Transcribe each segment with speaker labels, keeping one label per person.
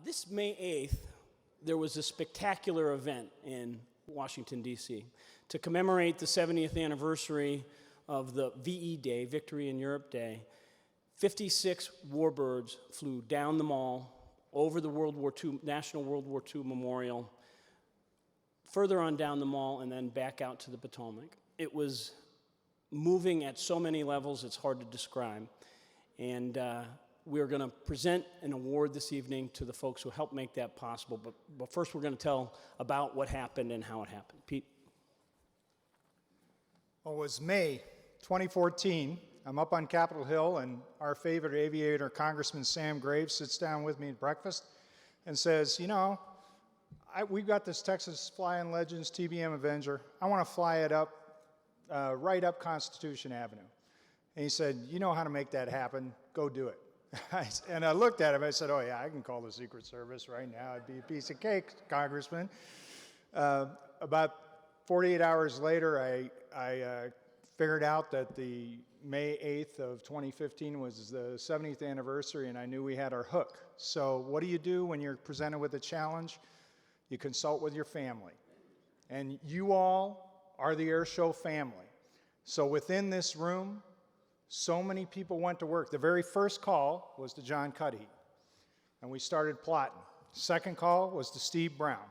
Speaker 1: This May 8th, there was a spectacular event in Washington, D.C. to commemorate the 70th anniversary of the VE Day, Victory in Europe Day. 56 warbirds flew down the mall, over the National World War II Memorial, further on down the mall, and then back out to the Potomac. It was moving at so many levels, it's hard to describe. And we're going to present an award this evening to the folks who helped make that possible. But first, we're going to tell about what happened and how it happened. Pete?
Speaker 2: Well, it was May 2014. I'm up on Capitol Hill, and our favorite aviator, Congressman Sam Graves, sits down with me at breakfast and says, you know, we've got this Texas Flying Legends TBM Avenger. I want to fly it up, right up Constitution Avenue. And he said, you know how to make that happen. Go do it. And I looked at him. I said, oh, yeah, I can call the Secret Service right now. It'd be a piece of cake, Congressman. About 48 hours later, I figured out that the May 8th of 2015 was the 70th anniversary, and I knew we had our hook. So what do you do when you're presented with a challenge? You consult with your family. And you all are the air show family. So within this room, so many people went to work. The very first call was to John Cuddy, and we started plotting. Second call was to Steve Brown.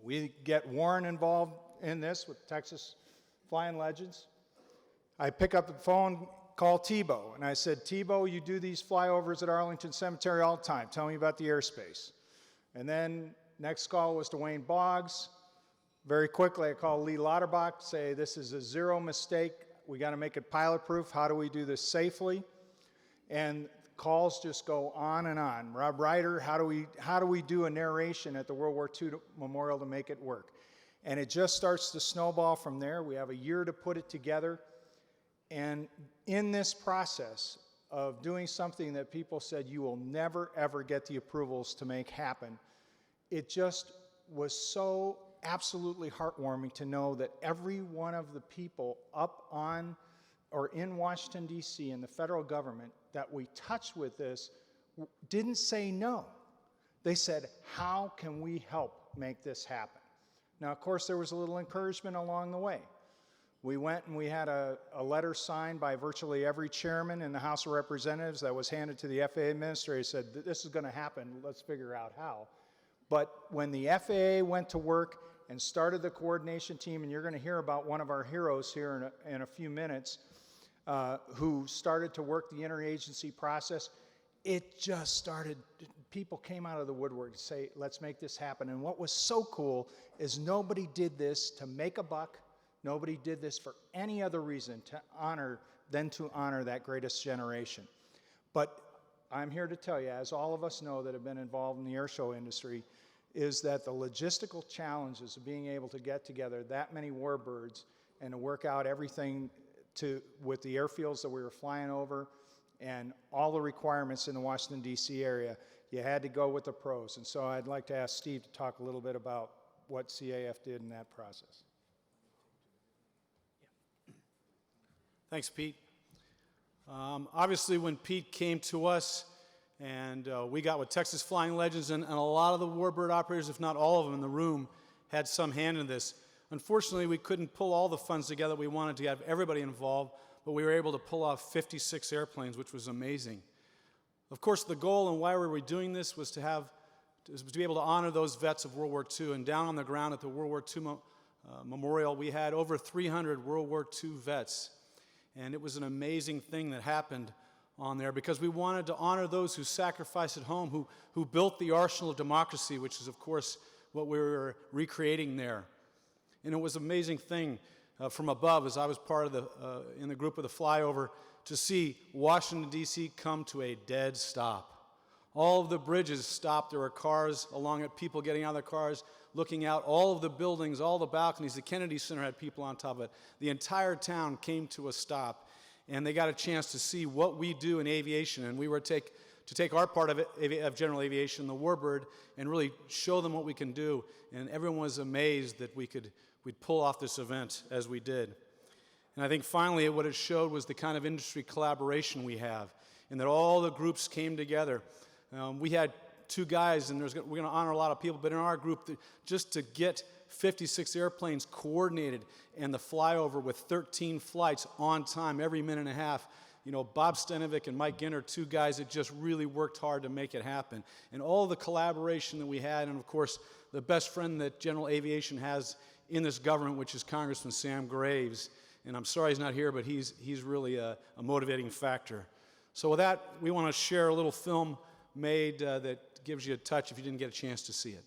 Speaker 2: We get Warren involved in this with Texas Flying Legends. I pick up the phone, call Tebow, and I said, Tebow, you do these flyovers at Arlington Cemetery all the time. Tell me about the airspace. And then next call was to Wayne Boggs. Very quickly, I call Lee Lauterbach, say this is a zero mistake. We got to make it pilot-proof. How do we do this safely? And calls just go on and on. Rob Ryder, how do we do a narration at the World War II Memorial to make it work? And it just starts to snowball from there. We have a year to put it together. And in this process of doing something that people said you will never, ever get the approvals to make happen, it just was so absolutely heartwarming to know that every one of the people up on or in Washington, D.C. and the federal government that we touched with this didn't say no. They said, how can we help make this happen? Now, of course, there was a little encouragement along the way. We went and we had a letter signed by virtually every chairman in the House of Representatives that was handed to the FAA administrator. Said, this is going to happen. Let's figure out how. But when the FAA went to work and started the coordination team, and you're going to hear about one of our heroes here in a few minutes, who started to work the interagency process, it just started, people came out of the woodwork to say, let's make this happen. And what was so cool is nobody did this to make a buck. Nobody did this for any other reason than to honor that greatest generation. But I'm here to tell you, as all of us know that have been involved in the airshow industry, is that the logistical challenges of being able to get together that many warbirds and to work out everything with the airfields that we were flying over and all the requirements in the Washington, D.C. area, you had to go with the pros. And so I'd like to ask Steve to talk a little bit about what CAF did in that process.
Speaker 3: Thanks, Pete. Obviously, when Pete came to us and we got with Texas Flying Legends, and a lot of the warbird operators, if not all of them in the room, had some hand in this. Unfortunately, we couldn't pull all the funds together. We wanted to have everybody involved, but we were able to pull off 56 airplanes, which was amazing. Of course, the goal and why we were doing this was to be able to honor those vets of World War II. And down on the ground at the World War II Memorial, we had over 300 World War II vets. And it was an amazing thing that happened on there because we wanted to honor those who sacrificed at home, who built the arsenal of democracy, which is, of course, what we were recreating there. And it was an amazing thing from above, as I was part of in the group of the Flyover, to see Washington, D.C. come to a dead stop. All of the bridges stopped. There were cars along it, people getting out of their cars, looking out. All of the buildings, all the balconies, the Kennedy Center had people on top of it. The entire town came to a stop, and they got a chance to see what we do in aviation. And we were to take our part of it, of general aviation, the warbird, and really show them what we can do. And everyone was amazed that we'd pull off this event as we did. And I think finally what it showed was the kind of industry collaboration we have, and that all the groups came together. We had two guys, and we're going to honor a lot of people, but in our group, just to get 56 airplanes coordinated and the flyover with 13 flights on time every minute and a half, you know, Bob Stenovic and Mike Ginter, two guys that just really worked hard to make it happen. And all the collaboration that we had, and of course, the best friend that general aviation has in this government, which is Congressman Sam Graves. And I'm sorry he's not here, but he's really a motivating factor. So with that, we want to share a little film made that gives you a touch if you didn't get a chance to see it.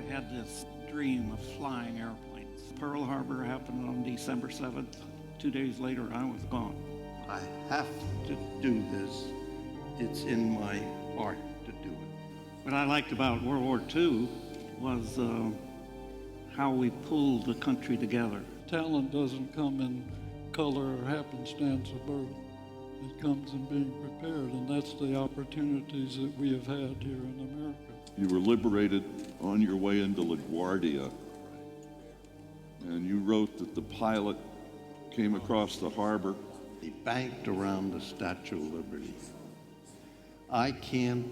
Speaker 4: Had this dream of flying airplanes. Pearl Harbor happened on December 7th. 2 days later, I was gone. I have to do this. It's in my heart to do it. What I liked about World War II was how we pulled the country together.
Speaker 5: Talent doesn't come in color or happenstance of birth. It comes in being prepared, and that's the opportunities that we have had here in America.
Speaker 6: You were liberated on your way into LaGuardia, and you wrote that the pilot came across the harbor.
Speaker 4: He banked around the Statue of Liberty. I can't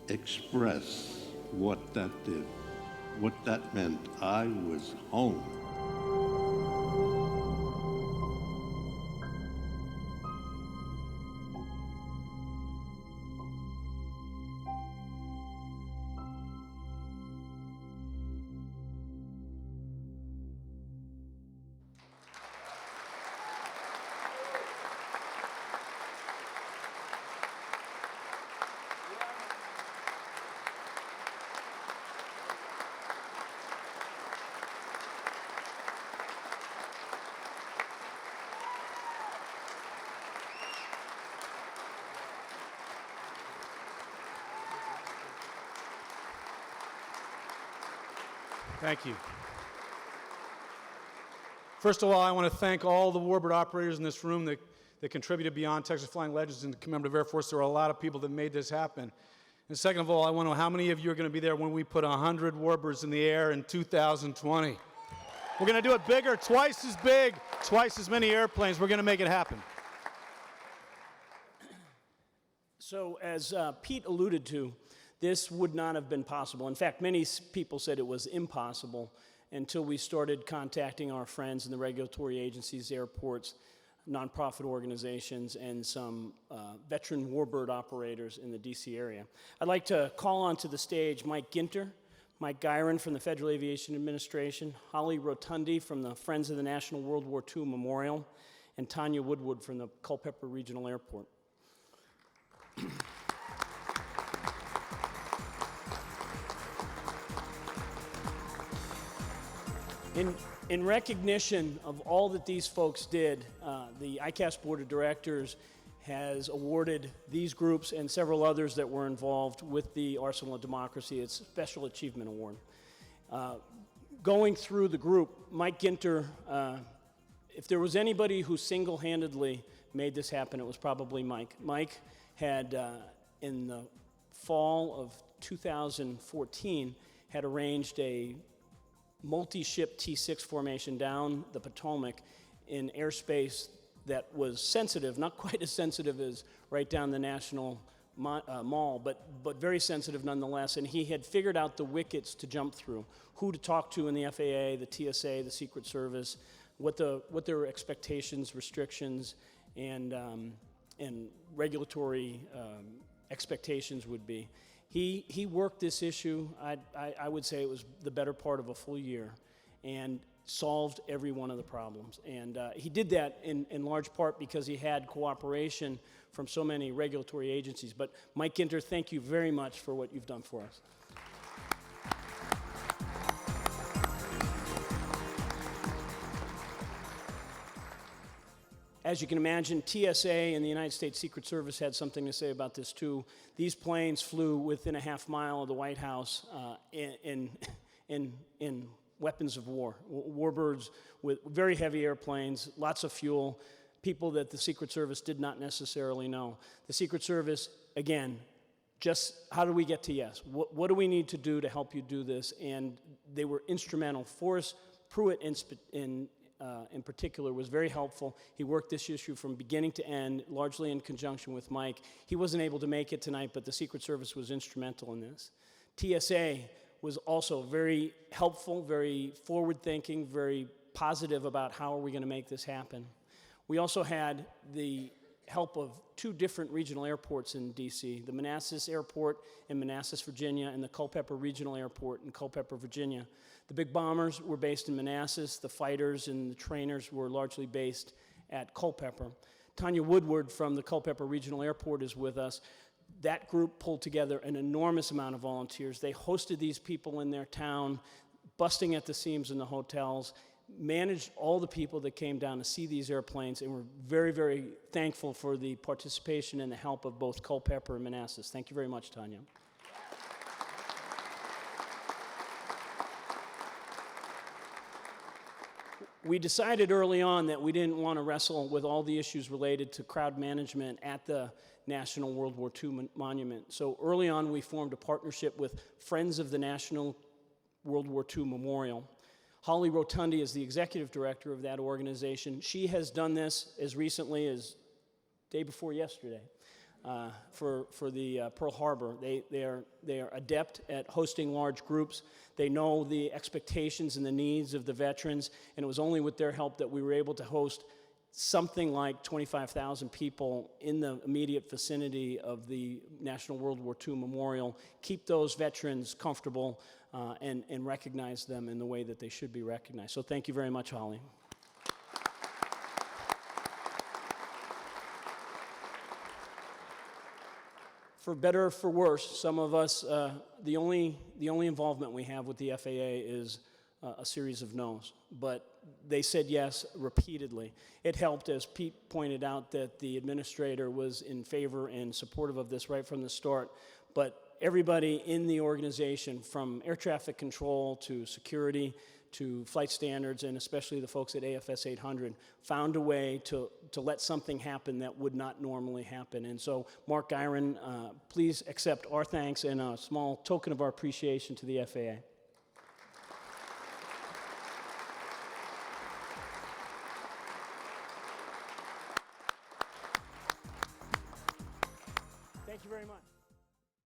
Speaker 4: express what that did, what that meant. I was home.
Speaker 3: Thank you. First of all, I want to thank all the warbird operators in this room that contributed beyond Texas Flying Legends and the Commemorative Air Force. There were a lot of people that made this happen. And second of all, I want to know how many of you are going to be there when we put 100 warbirds in the air in 2020. We're going to do it bigger, twice as big, twice as many airplanes. We're going to make it happen.
Speaker 1: So as Pete alluded to, this would not have been possible. In fact, many people said it was impossible until we started contacting our friends in the regulatory agencies, airports, nonprofit organizations, and some veteran warbird operators in the DC area. I'd like to call onto the stage Mike Ginter, Mike Gyron from the Federal Aviation Administration, Holly Rotundi from the Friends of the National World War II Memorial, and Tanya Woodward from the Culpeper Regional Airport. In recognition of all that these folks did, the ICAS Board of Directors has awarded these groups and several others that were involved with the Arsenal of Democracy its Special Achievement Award. Going through the group, Mike Ginter, if there was anybody who single-handedly made this happen, it was probably Mike. Mike had, in the fall of 2014, had arranged a multi-ship T6 formation down the Potomac in airspace that was sensitive, not quite as sensitive as right down the National Mall, but very sensitive nonetheless. And he had figured out the wickets to jump through, who to talk to in the FAA, the TSA, the Secret Service, what their expectations, restrictions, and regulatory expectations would be. He worked this issue, I would say it was the better part of a full year, and solved every one of the problems. And he did that in large part because he had cooperation from so many regulatory agencies. But Mike Ginter, thank you very much for what you've done for us. As you can imagine, TSA and the United States Secret Service had something to say about this too. These planes flew within a half mile of the White House in weapons of war, warbirds with very heavy airplanes, lots of fuel, people that the Secret Service did not necessarily know. The Secret Service, again, just how do we get to yes? What do we need to do to help you do this? And they were instrumental. Forrest Pruitt in particular was very helpful. He worked this issue from beginning to end, largely in conjunction with Mike. He wasn't able to make it tonight, but the Secret Service was instrumental in this. TSA was also very helpful, very forward-thinking, very positive about how are we going to make this happen. We also had the help of two different regional airports in D.C., the Manassas Airport in Manassas, Virginia, and the Culpeper Regional Airport in Culpeper, Virginia. The big bombers were based in Manassas. The fighters and the trainers were largely based at Culpeper. Tanya Woodward from the Culpeper Regional Airport is with us. That group pulled together an enormous amount of volunteers. They hosted these people in their town, busting at the seams in the hotels, managed all the people that came down to see these airplanes, and we're very, very thankful for the participation and the help of both Culpeper and Manassas. Thank you very much, Tanya. We decided early on that we didn't want to wrestle with all the issues related to crowd management at the National World War II Monument. So early on, we formed a partnership with Friends of the National World War II Memorial. Holly Rotundi is the executive director of that organization. She has done this as recently as day before yesterday for the Pearl Harbor. They are adept at hosting large groups. They know the expectations and the needs of the veterans, and it was only with their help that we were able to host something like 25,000 people in the immediate vicinity of the National World War II Memorial, keep those veterans comfortable, and recognize them in the way that they should be recognized. So thank you very much, Holly. For better or for worse, some of us, the only involvement we have with the FAA is a series of no's. But they said yes repeatedly. It helped, as Pete pointed out, that the administrator was in favor and supportive of this right from the start. But everybody in the organization, from air traffic control to security to flight standards, and especially the folks at AFS 800, found a way to let something happen that would not normally happen. And so, Mark Gyron, please accept our thanks and a small token of our appreciation to the FAA.